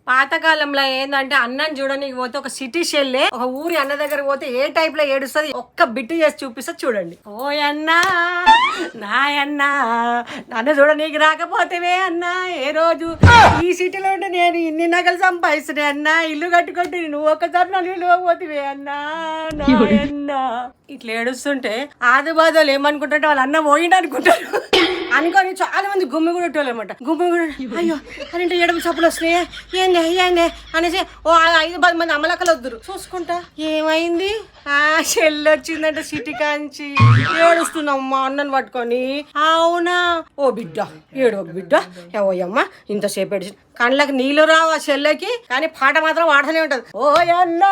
పాతకాలంలో ఏందంటే అన్నం చూడడానికి పోతే ఒక సిటీ షెల్లే ఒక ఊరి అన్న దగ్గర పోతే ఏ టైప్ లో ఏడుస్తుంది ఒక్క బిట్టు చేసి చూపిస్తా చూడండి. ఓ అన్నా నాయన్నా నన్ను చూడనీకి రాకపోతేవే అన్నా ఏ రోజు ఈ సిటీలో ఉంటే నేను ఇన్ని నగలు సంపాదిస్తున్నాయి అన్నా ఇల్లు కట్టుకుంటే నువ్వు ఒక్కసారి నన్ను ఇల్లు పోతివే అన్నా నాయన్నా ఇట్లా ఏడుస్తుంటే ఆదిబాదలు ఏమనుకుంటారంటే వాళ్ళ అన్న పోయిండు అనుకుంటారు అనుకొని చాలా మంది గుమ్మి కూడా అనమాట. గుమ్మి కూడా అయ్యో అనంటే ఏడుపు చప్పులు వస్తున్నాయి ఏందే అనేసి ఓ 5-10 మంది అమ్మలక్కలు వద్దురు చూసుకుంటా ఏమైంది చెల్లి వచ్చిందంటే సిటీ కాంచి ఏడుస్తున్నాం మా అన్నను పట్టుకొని. అవునా ఓ బిడ్డ ఏడో బిడ్డ ఓయమ్మ ఇంతసేపు ఏడిచి కళ్ళకి నీళ్ళు రావు ఆ చెల్లెకి కానీ పాట మాత్రం వాడుతూనే ఉంటది. ఓ అన్న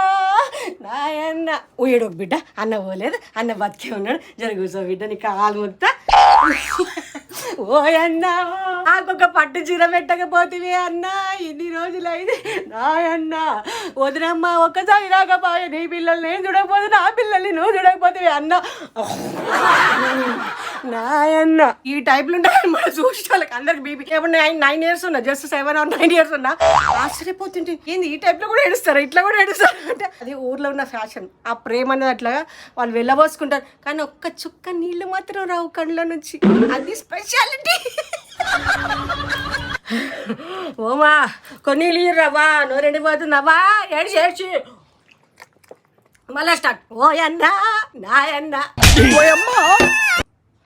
నాయన్న ఓ ఏడో బిడ్డ అన్న పోలేదు అన్న బతికే ఉన్నాడు జరుగుసో బిడ్డ నీ కాలు ముక్త. ఓ అన్నా నాకొక పట్టు చీర పెట్టకపోతే అన్నా ఇన్ని రోజులైంది నాయన్న వదినమ్మ ఒక్కసారి రాకపోయే నీ పిల్లల్ని నేను చూడకపోతే నా పిల్లల్ని నువ్వు చూడకపోతే అన్న నాయన్న ఈ టైప్లో ఉంటాయి మనం చూసే వాళ్ళకి అందరికి బీపీ ఎప్పుడు 9 years ఉన్నా జస్ట్ 7 or 9 years ఉన్నా ఆశ్చర్యపోతుంటే ఏంది ఈ టైప్లో కూడా ఏడుస్తారు ఇట్లా కూడా ఏడుస్తారు అంటే అది ఊర్లో ఉన్న ఫ్యాషన్ ఆ ప్రేమ అనేది అట్లాగా వాళ్ళు వెళ్ళబోసుకుంటారు కానీ ఒక్క చుక్క నీళ్ళు మాత్రం రావు కళ్ళ నుంచి అది స్పెషాలిటీ. ఓమా కొన్ని నీళ్ళు రావా నువ్వు రెండిపోతున్నావా ఏడ్చి మళ్ళా స్టార్ట్ ఓ అన్నా నాయన్నా.